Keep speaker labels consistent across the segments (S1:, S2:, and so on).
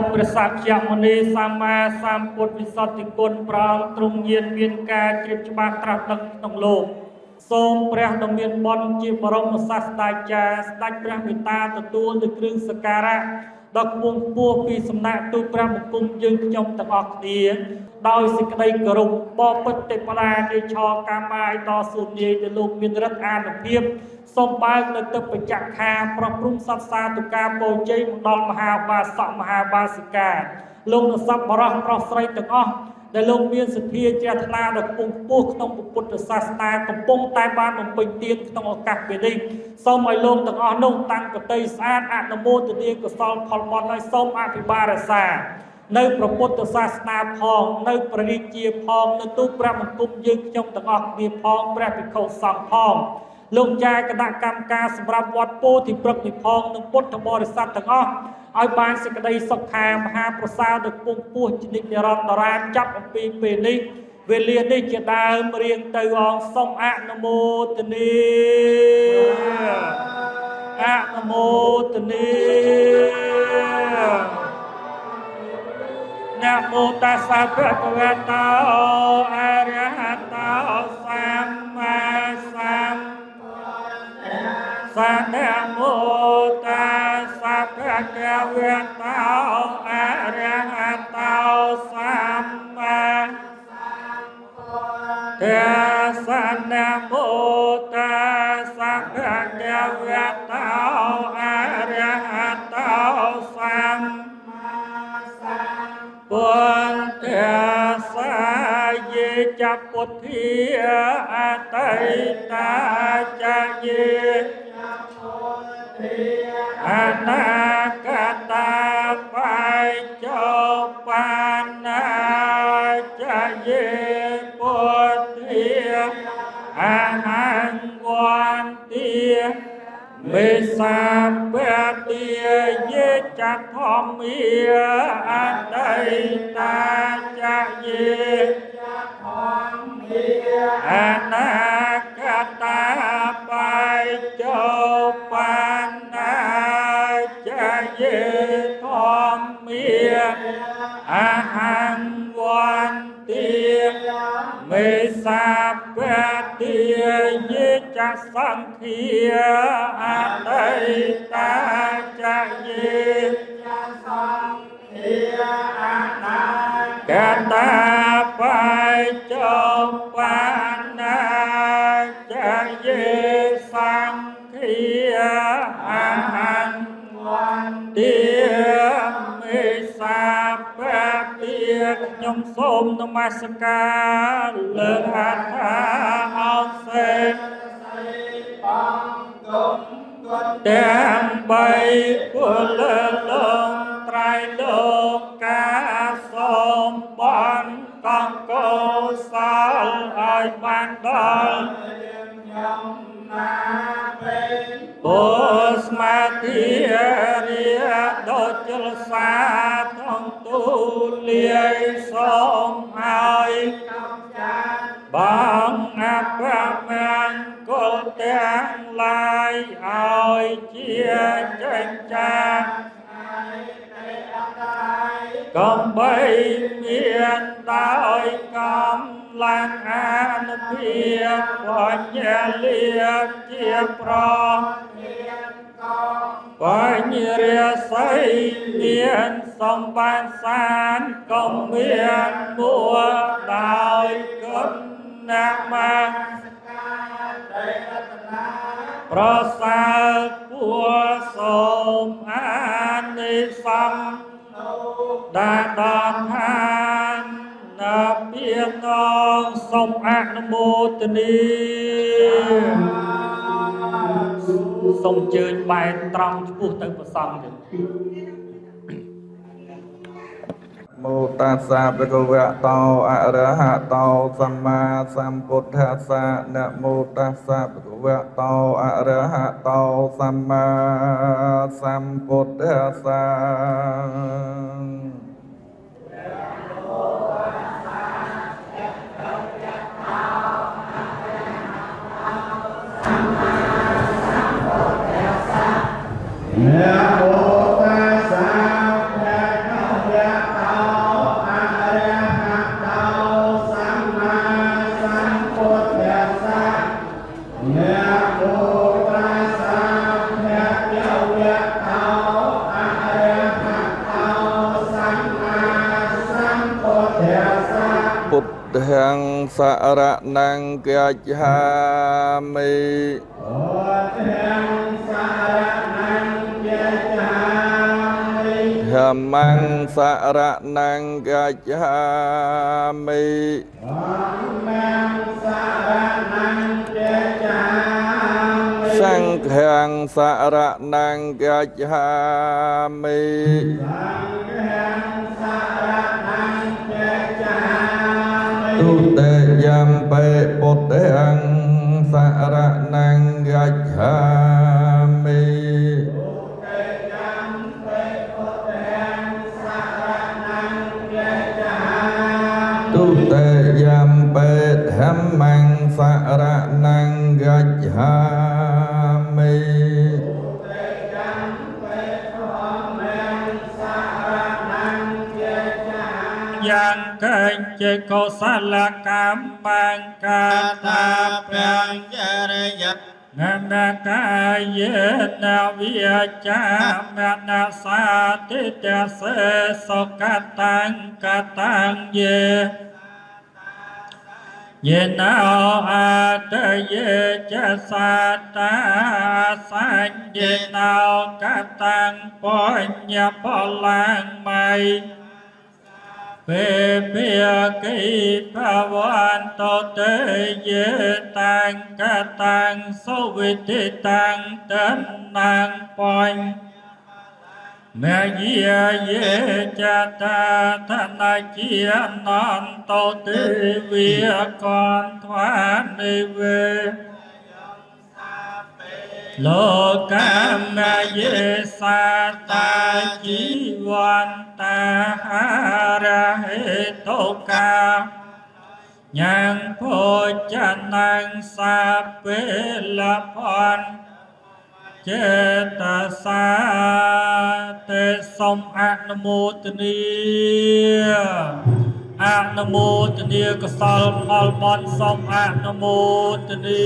S1: តព្រះសក្យមុនីសម្មាសម្ពុទ្ធវិសុទ្ធិគុណប្រងទ្រង់ញាណមានការជ្រាបច្បាស់ត្រាស់ដឹងក្នុងលោកសូមព្រះដ៏មានបុណ្យជាបរមសាស្តាចារ្យស្ដេចព្រះមេត្តាទទួលនូវគ្រឿងសក្ការៈដ៏ខ្ពង់ខ្ពស់ពីសំណាក់ទូតព្រះបង្គំយើងខ្ញុំទាំងអស់គ្នាដោយសេចក្តីគោរពបបិទ្ធទេវតានៃឆកាមាយដល់សួននាយដែលលោកមានរិទ្ធអានុភាពសូមបើកនៅទឹកបច្ចៈខាប្រព្រំសត្វសាទុការពោជ័យមកដល់មហាបាសកមហាបាសិកាលោកនៅសពបរោះប្រុសស្រីទាំងអស់ដែលលោកមានសទ្ធាជ្រះថ្លាដ៏ខ្ពង់ខ្ពស់ក្នុងពុទ្ធសាសនាកំពុងតែបានបំពេញទានក្នុងឱកាសពេលនេះសូមឲ្យលោកទាំងអស់នោះតាំងកតីស្អាតអនុមោទនាកុសលផលបុណ្យឲ្យសូមអភិបាលរក្សានៅព្រះពុទ្ធសាសនាផងនៅព្រះរាជាផងនៅទូតព្រះបង្គំយើងខ្ញុំទាំងអស់គ្នាផងព្រះភិក្ខុសង្ឃផងលោកចាយគណៈកម្មការសម្រាប់វត្តពោធិព្រឹកនេះផងនិងពុទ្ធបរិស័ទទាំងអស់ឲ្យបានសេចក្តីសុខាមហាប្រសើរដល់ពងពោះជនិតនិរន្តរាចាប់អំពីពេលនេះវេលានេះជាដើមរៀងទៅអង្គសូមអនុមោទនាអនុមោទនាนะโมตัสสะภะคะวะโตอะระหะโตสัมมาสัมพุทธัสสะนะโมตัสสะภะคะวะโตอะระหะโตสัมมาสัมพุทธัสสะนะโมตัสสะภะคะวะโตอะระหะโตสัมពុទ្ធសាយេចពុទ្ធាអតីតាចាយេអនាគតាបញ្ចុប្បន្នាចាយេពុទ្ធាអហង្វន្ទាមេសាបតិយេចធម្មាអតីតាចាយេអនាគតាបញ្ចុប្បន្នាចាយេធម្មាអហង្វន្ទាមេសាបតិយេចសង្ឃាអតីតាចាយេសង្ឃាអនាគតាបញ្ចុប្បន្នាចាយេសង្ឃាអហង្វន្ទាមេសាបតិខ្ញុំសូមនមស្ការលើកហដ្ឋាអោសេទាំងបីពលលោកត្រៃលោកកាសូមបានកងកុសលឲ្យបានដល់ខ្ញុំណាពេលពុស្មាធិរិយដូចជលសាថងទូលាយសូមឲ្យបងអបមានគលទាំងឡាយឲ្យជាចេញចាកំបីមានដោយកំឡាំងអានុភាពបញ្ញាលៀបជាប្របញ្ញរិស័យមានសម្បានសានក៏មានមួដោយគុណណាមាប្រសើរពួរសូមអានិសង្ឃដាដល់ឋានពានងសូមអនុមោទនាសូមជើញបែរត្រង់ឆ្ពោះទៅព្រះសង្ឃទៀត
S2: មោតាសាភគវៈតោអរហតោសម្មាសម្ពុទ្ធស្សៈនមោតាសាភគវៈតោអរហតោសម្មាសម្ពុទ្ធស្សៈ
S3: นะโมตัสสะภะคะ
S2: ธังสรณังกัจฉามิธัมมังสรณังกัจฉามิสังฆังสรณังกัจฉามิตุเตยัมเปปุตตังสรณังกัจฉามิตุเตยัมเปธัมมังสรณังกัจฉามิ
S1: ยังเกิดเจโกสลกรรมปังกาตาปังยระยะนันกายเยนาวิจามนาสาติเตเสสกตังกตังเยเยนาอาตเยจะสัตตาสัญเยนากตังปัญญาพลังไม่เปเปียกิภวันโตเตเยตังกตังสวิติตังตันนังปัญเมเยเยจตาธนาเกียนันโตเตวิกรทวานิเวโลกามเยสัตตาจีวันตาหาระเหตุกายังโพจนังสัพเพละพรเจตสาเตสมอนุโมทนีอนุโมทนีกสลพลบอนสมอนุโมทนี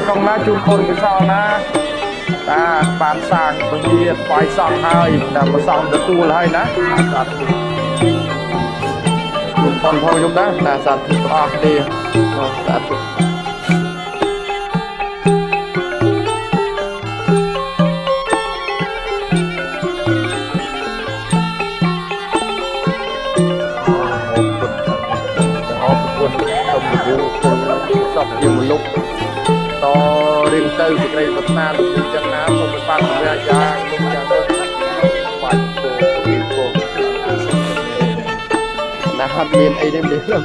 S1: กองน้าจุ่มคนไปซ่องนะบานสร้างตรงนี้ปล่อยซ่องให้แต่มาซ่องจะตู้ให้นะสัตว์จุ่มคนพอยุบนะสัตว์ออกดีสัตว์สอบยิ่งลุกต่อเรื่องเตอร์สุดเลยพัฒนาลุกจังน้ำส่งไปฟังเรียยางลุกจากต้นฝ่ายโตกินโตนะครับเรียนไอ้เนี่ยเรื่อง